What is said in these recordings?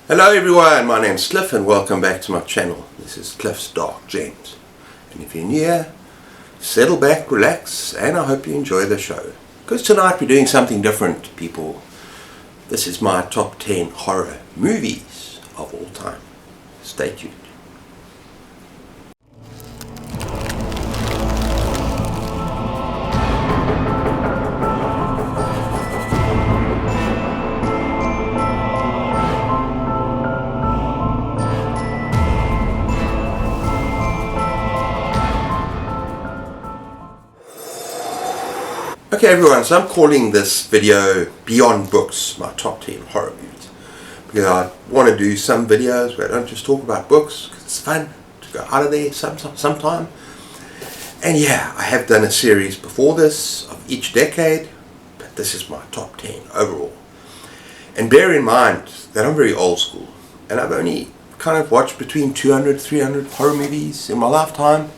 Hello everyone, my name's Cliff and welcome back to my channel. This is Cliff's Dark Gems. And if you're new here, settle back, relax, and I hope you enjoy the show. Because tonight we're doing something different, people. This is my top 10 horror movies of all time. Stay tuned. Okay everyone, so I'm calling this video Beyond Books, my top 10 horror movies. Because I want to do some videos where I don't just talk about books, because it's fun to go out of there sometime. And yeah, I have done a series before this of each decade, but this is my top 10 overall. And bear in mind that I'm very old school, and I've only kind of watched between 200 300 horror movies in my lifetime.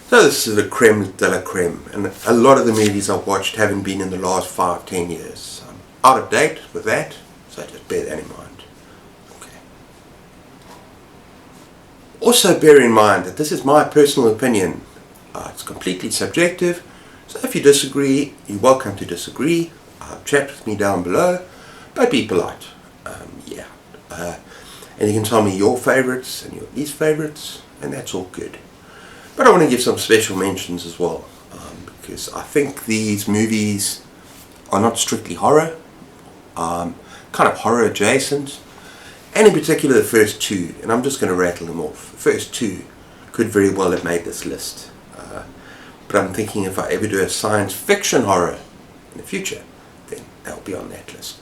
So this is the creme de la creme, and a lot of the movies I've watched haven't been in the last 5-10 years. I'm out of date with that, so just bear that in mind. Okay. Also bear in mind that this is my personal opinion. It's completely subjective, so if you disagree, you're welcome to disagree. Chat with me down below, but be polite. And you can tell me your favourites and your least favourites, and that's all good. But I want to give some special mentions as well, because I think these movies are not strictly horror, kind of horror adjacent, and in particular the first two, and I'm just going to rattle them off. The first two could very well have made this list, but I'm thinking if I ever do a science fiction horror in the future, then that'll be on that list.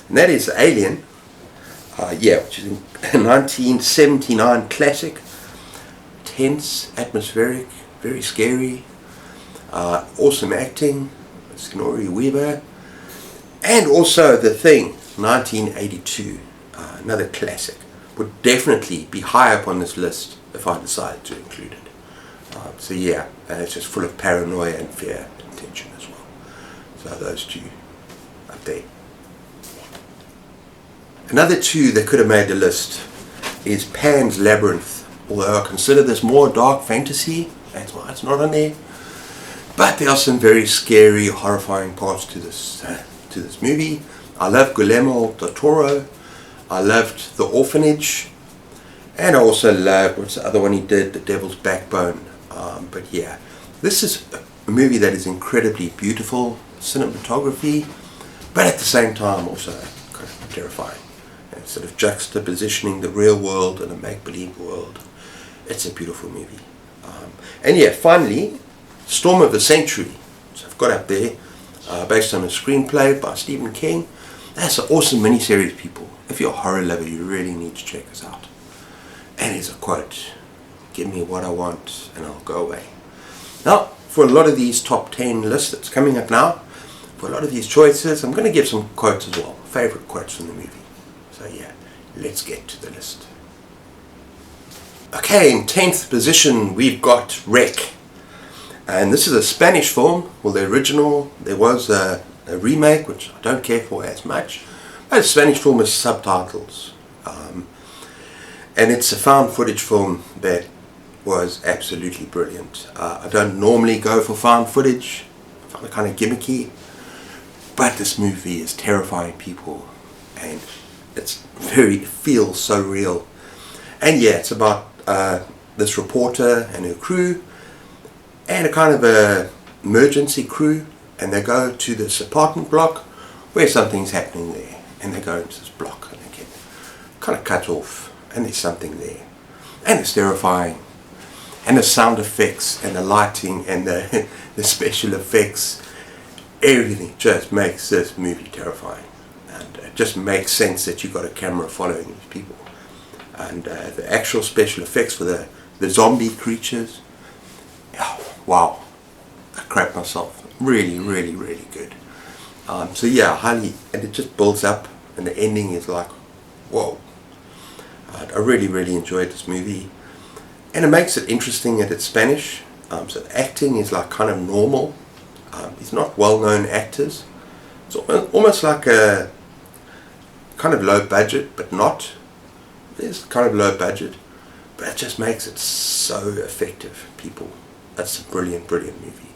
And that is Alien, which is a 1979 classic. Tense, atmospheric, very scary, awesome acting, Sigourney Weaver, and also The Thing, 1982, another classic. Would definitely be high up on this list if I decided to include it. So yeah, it's just full of paranoia and fear and tension as well. So those two up there. Another two that could have made the list is Pam's Labyrinth. Although I consider this more dark fantasy, that's why it's not on there. But there are some very scary, horrifying parts to this movie. I love Guillermo del Toro. I loved The Orphanage, and I also loved, what's the other one he did, The Devil's Backbone. But yeah, this is a movie that is incredibly beautiful cinematography, but at the same time also kind of terrifying. And sort of juxtapositioning the real world and a make-believe world. It's a beautiful movie. And yeah, finally, Storm of the Century, which I've got up there, based on a screenplay by Stephen King. That's an awesome miniseries, people. If you're a horror lover, you really need to check this out. And here's a quote: "Give me what I want and I'll go away." Now, for a lot of these top 10 lists that's coming up now, for a lot of these choices, I'm going to give some quotes as well, favorite quotes from the movie. So yeah, let's get to the list. Okay, in 10th position we've got Wreck, and this is a Spanish film. Well, the original, there was a remake which I don't care for as much, but it's a Spanish film with subtitles, and it's a found footage film that was absolutely brilliant. I don't normally go for found footage, I find it kind of gimmicky, but this movie is terrifying, people, and it feels so real. And yeah, it's about this reporter and her crew, and a kind of a emergency crew, and they go to this apartment block where something's happening there, and they go into this block and they get kind of cut off, and there's something there, and it's terrifying, and the sound effects and the lighting and the special effects, everything just makes this movie terrifying. And it just makes sense that you've got a camera following these people. And the actual special effects for the zombie creatures, oh, wow, I crapped myself. Really, really, really good. So yeah, highly, and it just builds up, and the ending is like, whoa. I really, really enjoyed this movie, and it makes it interesting that it's Spanish. So the acting is like kind of normal. It's not well-known actors. It's almost like kind of low budget, but not. It's kind of low budget, but it just makes it so effective, people. That's a brilliant, brilliant movie.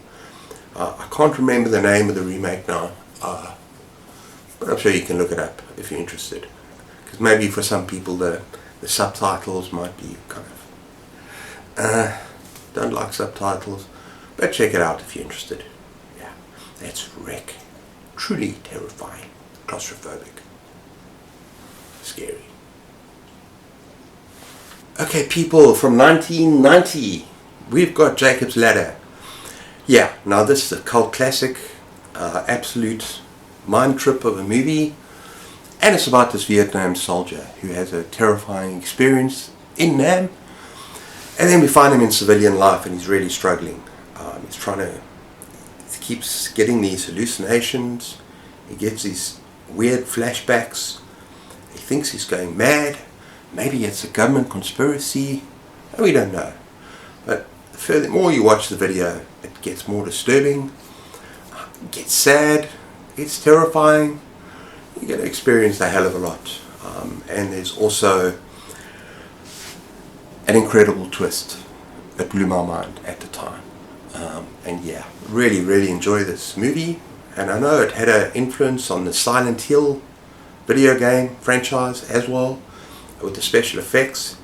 I can't remember the name of the remake now, but I'm sure you can look it up if you're interested. Because maybe for some people the subtitles might be kind of don't like subtitles, but check it out if you're interested. Yeah, that's Wreck. Truly terrifying, claustrophobic, scary. Okay, people, from 1990, we've got Jacob's Ladder. Yeah, now this is a cult classic, absolute mind trip of a movie, and it's about this Vietnam soldier who has a terrifying experience in Nam, and then we find him in civilian life and he's really struggling. He keeps getting these hallucinations, he gets these weird flashbacks, he thinks he's going mad, maybe it's a government conspiracy, we don't know. But the more you watch the video, it gets more disturbing, it gets sad, it gets terrifying. You're going to experience a hell of a lot. And there's also an incredible twist that blew my mind at the time. And yeah, really, really enjoy this movie. And I know it had an influence on the Silent Hill video game franchise as well, with the special effects.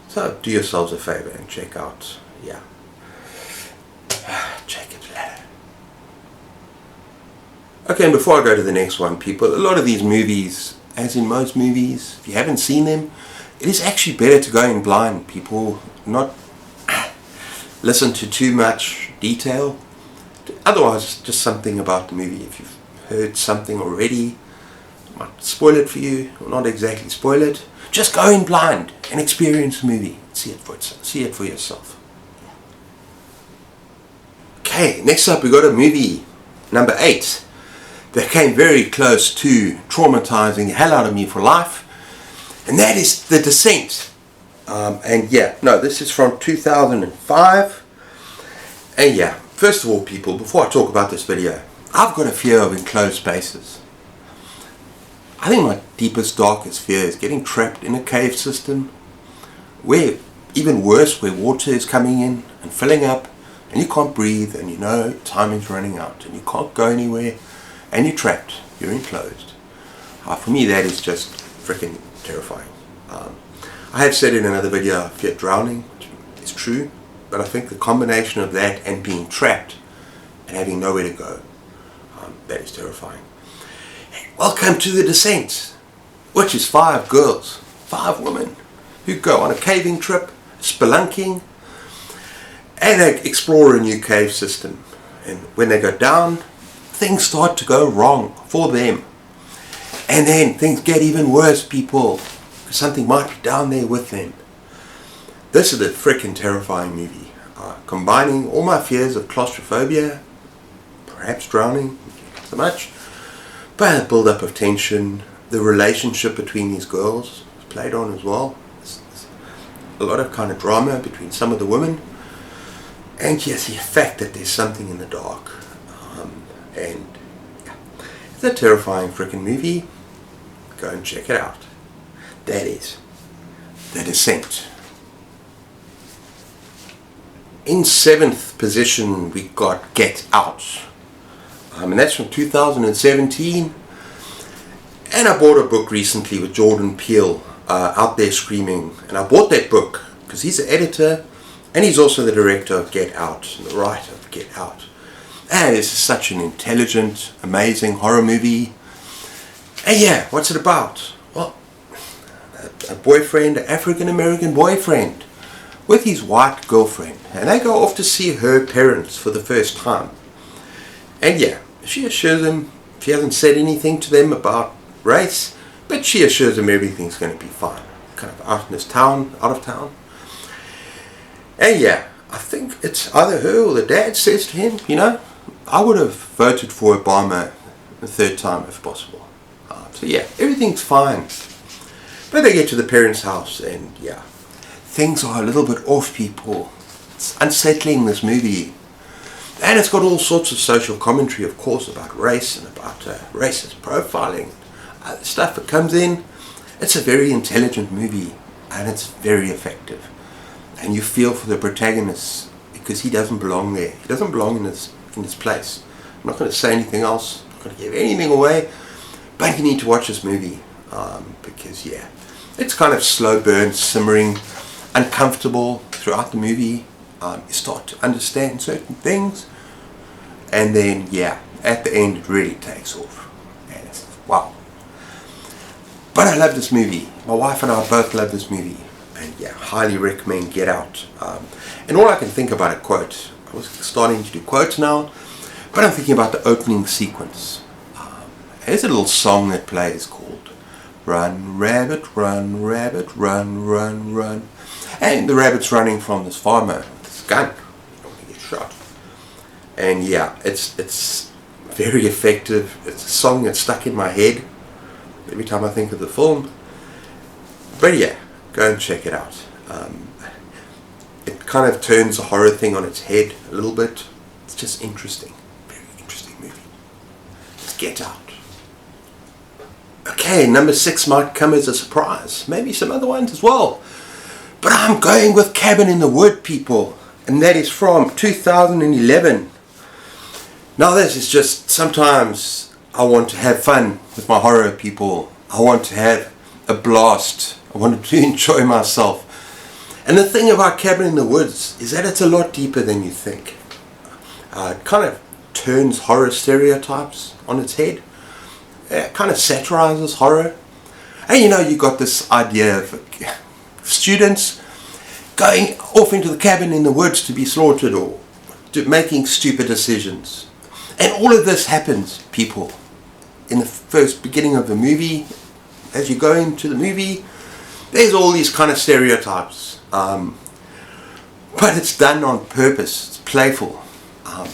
So do yourselves a favor and check out, yeah, Jacob's Ladder. Okay, and before I go to the next one, people, a lot of these movies, as in most movies, if you haven't seen them, it is actually better to go in blind, people, not listen to too much detail. Otherwise, just something about the movie. If you've heard something already, I might spoil it for you, or not exactly spoil it. Just go in blind and experience the movie. See it for yourself. Okay, next up we got a movie, number 8, that came very close to traumatizing the hell out of me for life, and that is The Descent. And yeah, no, this is from 2005. And yeah, first of all, people, before I talk about this video, I've got a fear of enclosed spaces. I think my deepest, darkest fear is getting trapped in a cave system, where, even worse, where water is coming in and filling up, and you can't breathe, and you know time is running out, and you can't go anywhere, and you're trapped, you're enclosed. For me, that is just freaking terrifying. I have said in another video, I fear drowning, which is true, but I think the combination of that and being trapped and having nowhere to go, that is terrifying. Welcome to The Descent, which is 5 girls, 5 women, who go on a caving trip, spelunking, and they explore a new cave system. And when they go down, things start to go wrong for them. And then things get even worse, people, because something might be down there with them. This is a freaking terrifying movie, combining all my fears of claustrophobia, perhaps drowning, not so much, but a build-up of tension, the relationship between these girls is played on as well. There's a lot of kind of drama between some of the women, and yes, the fact that there's something in the dark. And yeah, it's a terrifying freaking movie. Go and check it out. That is The Descent. In 7th position, we got Get Out. And that's from 2017. And I bought a book recently with Jordan Peele, Out There Screaming. And I bought that book because he's the editor and he's also the director of Get Out, and the writer of Get Out. And this is such an intelligent, amazing horror movie. And yeah, what's it about? Well, a boyfriend, an African-American boyfriend, with his white girlfriend. And they go off to see her parents for the first time. And yeah, she assures him, she hasn't said anything to them about race, but she assures him everything's going to be fine. Kind of out in this town, out of town. And yeah, I think it's either her or the dad says to him, you know, I would have voted for Obama the 3rd time if possible. So yeah, everything's fine. But they get to the parents' house and yeah, things are a little bit off, people. It's unsettling, this movie. And it's got all sorts of social commentary, of course, about race and about racist profiling, the stuff that comes in. It's a very intelligent movie, and it's very effective. And you feel for the protagonist, because he doesn't belong there. He doesn't belong in this place. I'm not going to say anything else. I'm not going to give anything away. But you need to watch this movie, because yeah, it's kind of slow burn, simmering, uncomfortable throughout the movie. You start to understand certain things, and then yeah, at the end it really takes off. And it's wow. But I love this movie. My wife and I both love this movie, and yeah, highly recommend Get Out. And all I can think about a quote. I was starting to do quotes now, but I'm thinking about the opening sequence. There's a little song that plays called "Run, Rabbit, Run, Rabbit, Run, Run, Run," and the rabbit's running from this farmer with this gun. You don't want to get shot. And yeah, it's very effective. It's a song that's stuck in my head every time I think of the film. But yeah, go and check it out. It kind of turns the horror thing on its head a little bit. It's just interesting. Very interesting movie. Let's Get Out. Okay, number 6 might come as a surprise. Maybe some other ones as well. But I'm going with Cabin in the Wood, people. And that is from 2011. Now this is just, sometimes I want to have fun with my horror, people. I want to have a blast. I want to enjoy myself. And the thing about Cabin in the Woods is that it's a lot deeper than you think. It kind of turns horror stereotypes on its head. It kind of satirizes horror. And you know, you got this idea of students going off into the cabin in the woods to be slaughtered, or making stupid decisions. And all of this happens, people, in the first beginning of the movie. As you go into the movie, there's all these kind of stereotypes. But it's done on purpose. It's playful.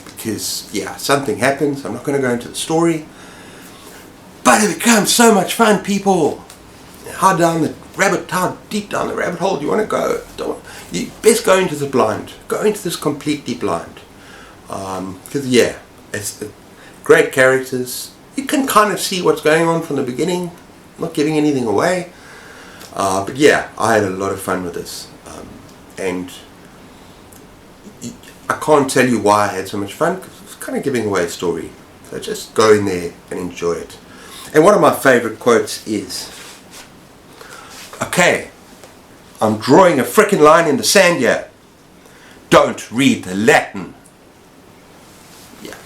Because, yeah, something happens. I'm not going to go into the story. But it becomes so much fun, people. How deep down the rabbit hole do you want to go? You best go into the blind. Go into this completely blind. Because, yeah, it's great characters. You can kind of see what's going on from the beginning. I'm not giving anything away. But yeah, I had a lot of fun with this. And I can't tell you why I had so much fun, because it's kind of giving away a story. So just go in there and enjoy it. And one of my favorite quotes is, okay, I'm drawing a frickin' line in the sand here. Don't read the Latin. Yeah.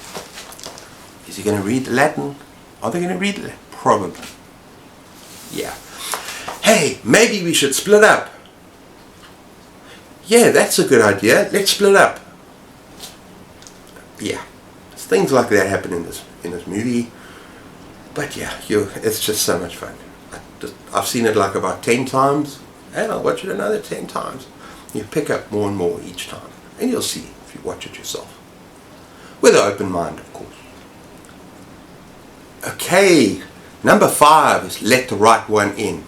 Is he going to read the Latin? Are they going to read the Latin? Probably. Yeah. Hey, maybe we should split up. Yeah, that's a good idea. Let's split up. Yeah. Things like that happen in this movie. But yeah, it's just so much fun. I've seen it like about 10 times, and I'll watch it another 10 times. You pick up more and more each time, and you'll see if you watch it yourself. With an open mind, of course. Okay, number 5 is Let the Right One In.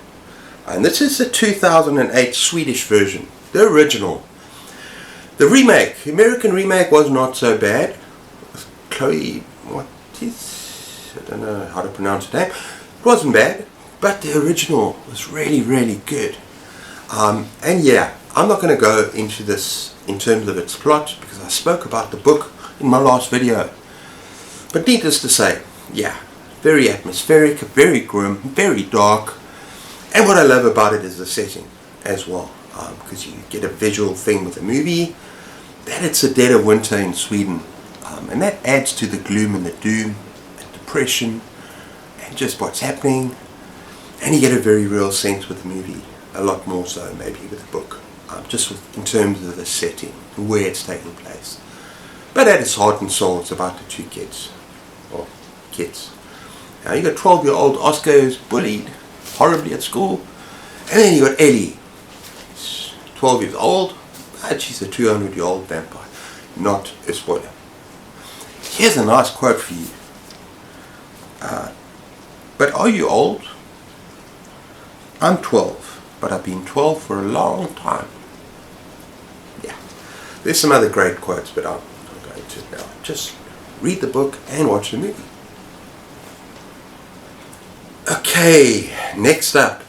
And this is the 2008 Swedish version, the original. The remake, the American remake, was not so bad. Chloe, I don't know how to pronounce her name. It wasn't bad, but the original was really, really good. And yeah, I'm not going to go into this in terms of its plot, because I spoke about the book in my last video. But needless to say, yeah, very atmospheric, very grim, very dark. And what I love about it is the setting as well, because you get a visual thing with the movie, that it's the dead of winter in Sweden. And that adds to the gloom and the doom and depression and just what's happening. And you get a very real sense with the movie, a lot more so maybe with the book, just in terms of the setting and where it's taking place. But at its heart and soul, it's about the 2 kids. Well, kids. Now you got 12-year-old Oscar who's bullied horribly at school. And then you got Ellie. She's 12 years old, but she's a 200-year-old vampire. Not a spoiler. Here's a nice quote for you. But are you old? I'm 12, but I've been 12 for a long time. Yeah. There's some other great quotes, but I'm not going to now. Just read the book and watch the movie. Okay, next up.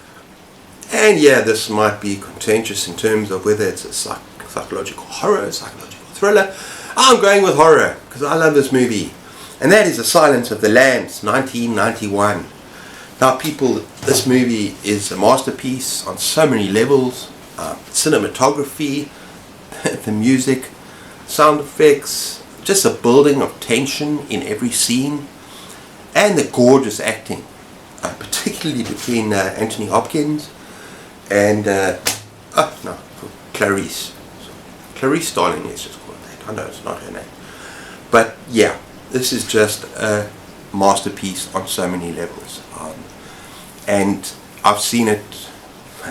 And yeah, this might be contentious in terms of whether it's a psychological horror, psychological thriller. I'm going with horror because I love this movie. And that is The Silence of the Lambs, 1991. Now people, this movie is a masterpiece on so many levels. Cinematography, the music, sound effects, just a building of tension in every scene, and the gorgeous acting, particularly between Anthony Hopkins and Clarice Starling, let's just call it that. I know it's not her name, but yeah, this is just a masterpiece on so many levels, and I've seen it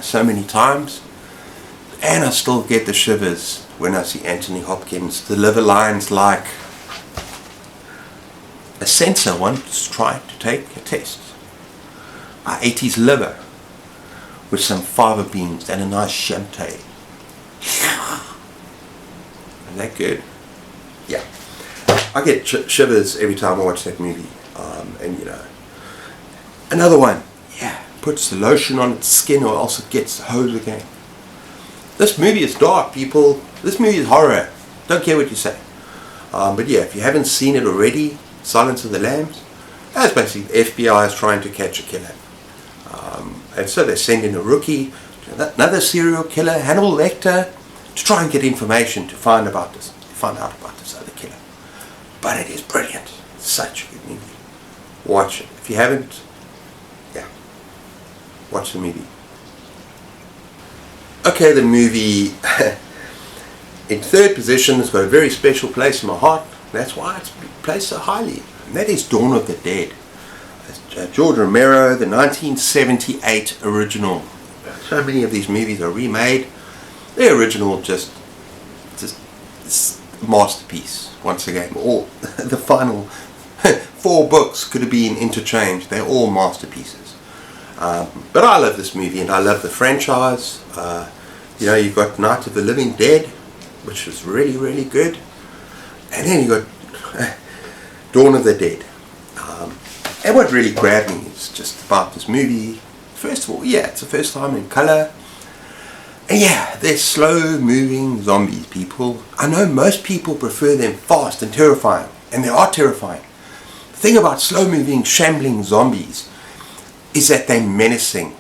so many times, and I still get the shivers when I see Anthony Hopkins deliver lines like, "A censor once tried to take a test. I ate his liver with some fava beans and a nice champagne." Isn't that good? Yeah. I get shivers every time I watch that movie. And you know, another one, yeah, puts the lotion on its skin or else it gets hosed again. This movie is dark, people. This movie is horror. Don't care what you say. But yeah, if you haven't seen it already, Silence of the Lambs, that's basically the FBI is trying to catch a killer. And so they send in a rookie, another serial killer, Hannibal Lecter, to try and get information to find out about this other killer. But it is brilliant. Such a good movie. Watch it. If you haven't, yeah, watch the movie. Okay, the movie in third position has got a very special place in my heart. That's why it's placed so highly. And that is Dawn of the Dead. George Romero, the 1978 original. So many of these movies are remade. The original just masterpiece once again. All the final 4 books could have been interchanged. They're all masterpieces. But I love this movie and I love the franchise. You know, you've got Night of the Living Dead, which was really, really good. And then you got Dawn of the Dead. And what really grabbed me is just about this movie. First of all, yeah, it's the first time in colour. And yeah, they're slow moving zombies, people. I know most people prefer them fast and terrifying. And they are terrifying. The thing about slow moving, shambling zombies is that they're menacing.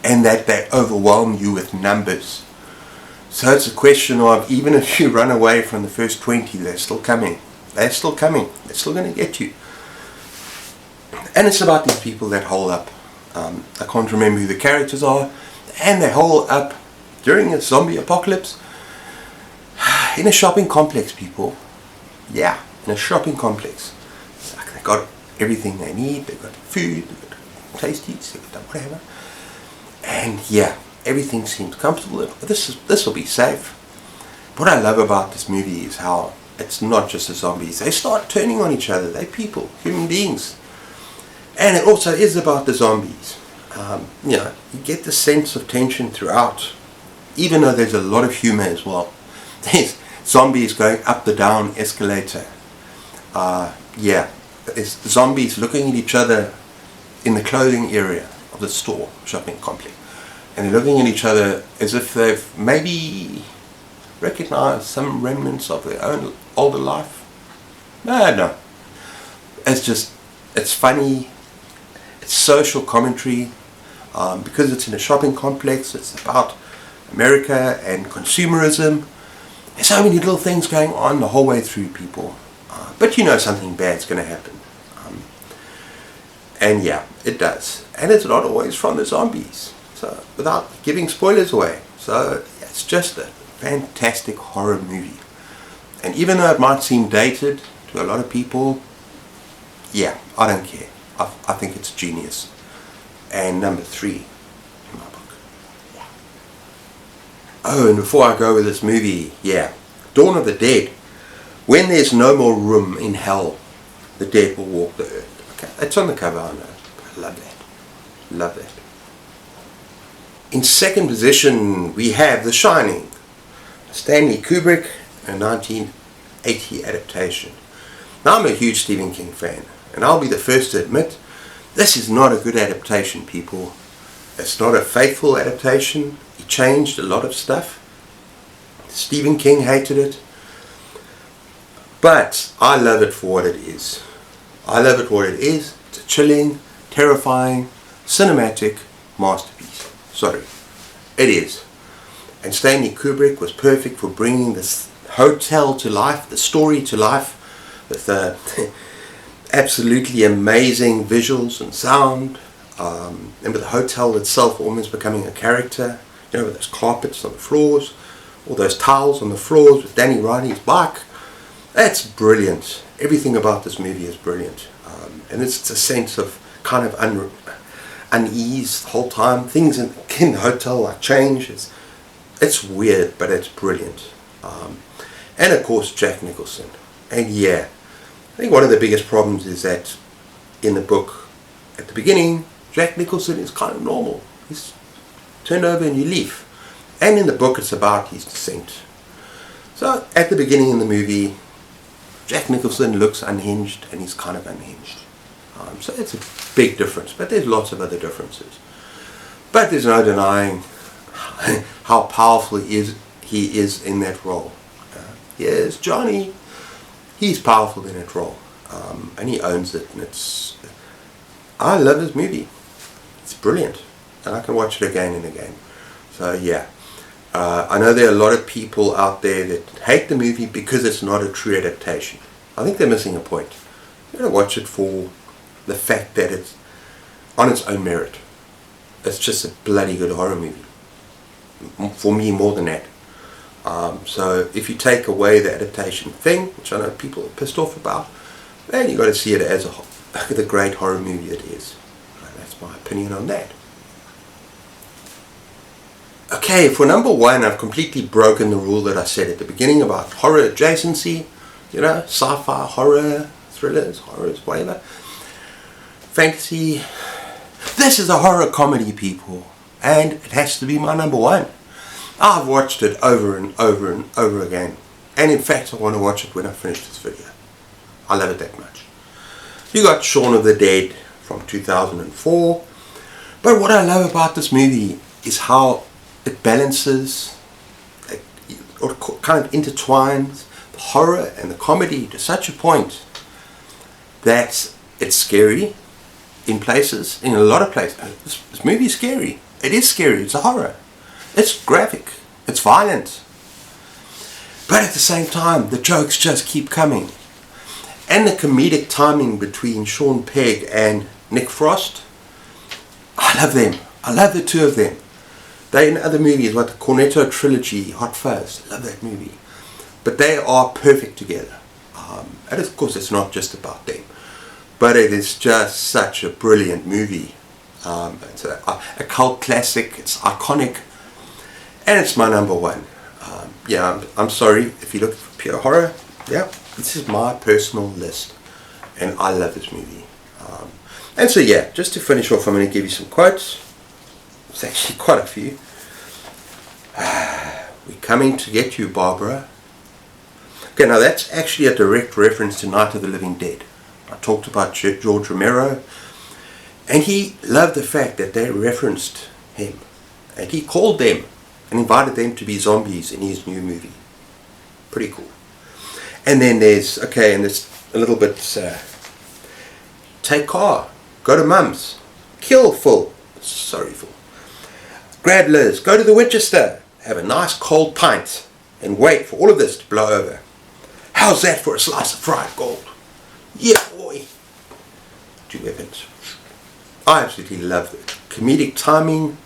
And that they overwhelm you with numbers. So it's a question of, even if you run away from the first 20, they're still coming. They're still coming. They're still going to get you. And it's about these people that hole up. I can't remember who the characters are. And they hole up during a zombie apocalypse in a shopping complex, people. Yeah, in a shopping complex. It's like they got everything they need. They've got food, they've got tasties, they've got whatever. And yeah, everything seems comfortable. This will be safe. What I love about this movie is how it's not just the zombies. They start turning on each other. They're people, human beings. And it also is about the zombies. You know, you get the sense of tension throughout, even though there's a lot of humor as well. There's zombies going up the down escalator. Yeah, there's zombies looking at each other in the clothing area of the store, shopping complex. And they're looking at each other as if they've maybe recognized some remnants of their own older life. No. It's funny. It's social commentary. Because it's in a shopping complex, it's about America and consumerism. There's so many little things going on the whole way through, people. But you know something bad's going to happen. And yeah, it does. And it's not always from the zombies. So, without giving spoilers away. So, it's just a fantastic horror movie. And even though it might seem dated to a lot of people, yeah, I don't care. I think it's genius. And number 3 in my book. Yeah. Oh, and before I go with this movie, yeah, Dawn of the Dead. When there's no more room in hell, the dead will walk the earth. Okay, it's on the cover, I know. I love that. Love that. In second position, we have The Shining, Stanley Kubrick, a 1980 adaptation. Now, I'm a huge Stephen King fan, and I'll be the first to admit This is not a good adaptation, people. It's not a faithful adaptation. He changed a lot of stuff. Stephen King hated it. But I love it for what it is. I love it for what it is. It's a chilling, terrifying, cinematic masterpiece. Sorry. It is. And Stanley Kubrick was perfect for bringing this hotel to life, the story to life, with absolutely amazing visuals and sound, and with the hotel itself almost becoming a character, you know, with those carpets on the floors, all those towels on the floors, with Danny Riley's bike. That's brilliant. Everything about this movie is brilliant, and it's a sense of kind of unease the whole time. Things in the hotel like change. It's weird, but it's brilliant. And of course Jack Nicholson. And yeah, I think one of the biggest problems is that in the book, at the beginning, Jack Nicholson is kind of normal. He's turned over a new leaf. And in the book it's about his descent. So at the beginning in the movie, Jack Nicholson looks unhinged, and he's kind of unhinged. So it's a big difference, but there's lots of other differences. But there's no denying how powerful he is in that role. Yes, Johnny, he's powerful in that role, and he owns it. And I love this movie. It's brilliant, and I can watch it again and again. So yeah, I know there are a lot of people out there that hate the movie because it's not a true adaptation. I think they're missing a point. You gotta watch it for the fact that it's on its own merit. It's just a bloody good horror movie. For me, more than that. So if you take away the adaptation thing, which I know people are pissed off about, then you got to see it as the great horror movie it is. That's my opinion on that. Okay, for number one, I've completely broken the rule that I said at the beginning about horror adjacency. You know, sci-fi, horror, thrillers, horrors, whatever. Fantasy. This is a horror comedy, people, and it has to be my number one. I've watched it over and over and over again, and in fact I want to watch it when I finish this video. I love it that much. You got Shaun of the Dead from 2004, but what I love about this movie is how it balances, or kind of intertwines the horror and the comedy to such a point that it's scary in places, in a lot of places. This movie is scary. It is scary. It's a horror. It's graphic. It's violent. But at the same time, the jokes just keep coming. And the comedic timing between Sean Pegg and Nick Frost, I love them. I love the two of them. They in other movies like the Cornetto trilogy, Hot Fuzz, I love that movie. But they are perfect together. And of course it's not just about them. But it is just such a brilliant movie. It's a cult classic. It's iconic. And it's my number one. Yeah, I'm sorry if you look for pure horror. Yeah, this is my personal list. And I love this movie. And so yeah, just to finish off, I'm going to give you some quotes. It's actually quite a few. We're coming to get you, Barbara. Okay, now that's actually a direct reference to Night of the Living Dead. I talked about George Romero, and he loved the fact that they referenced him, and he called them and invited them to be zombies in his new movie. Pretty cool. And then there's, okay, and there's a little bit, take car, go to Mum's, kill Phil, sorry Phil, grab Liz, go to the Winchester, have a nice cold pint, and wait for all of this to blow over. How's that for a slice of fried gold? Yeah, boy. 2 weapons. I absolutely love it. Comedic timing,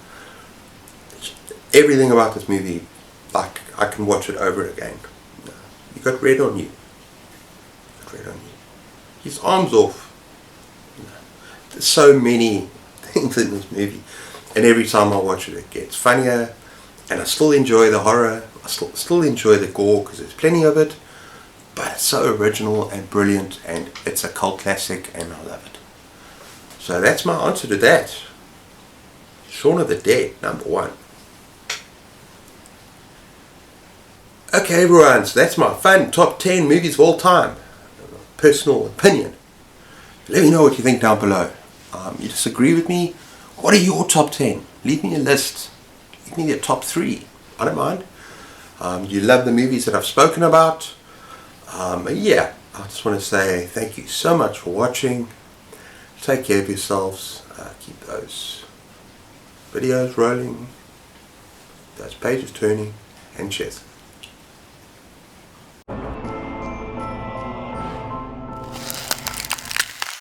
everything about this movie, like I can watch it over again. You got red on you. Red on you. His arms off. There's so many things in this movie, and every time I watch it, it gets funnier, and I still enjoy the horror. I still enjoy the gore because there's plenty of it. But it's so original and brilliant, and it's a cult classic, and I love it. So that's my answer to that. Shaun of the Dead, number one. Okay everyone, so that's my fun top 10 movies of all time. Personal opinion. Let me know what you think down below. You disagree with me? What are your top 10? Leave me a list. Leave me your top 3. I don't mind. You love the movies that I've spoken about. Yeah, I just want to say thank you so much for watching. Take care of yourselves. Keep those videos rolling, those pages turning, and cheers.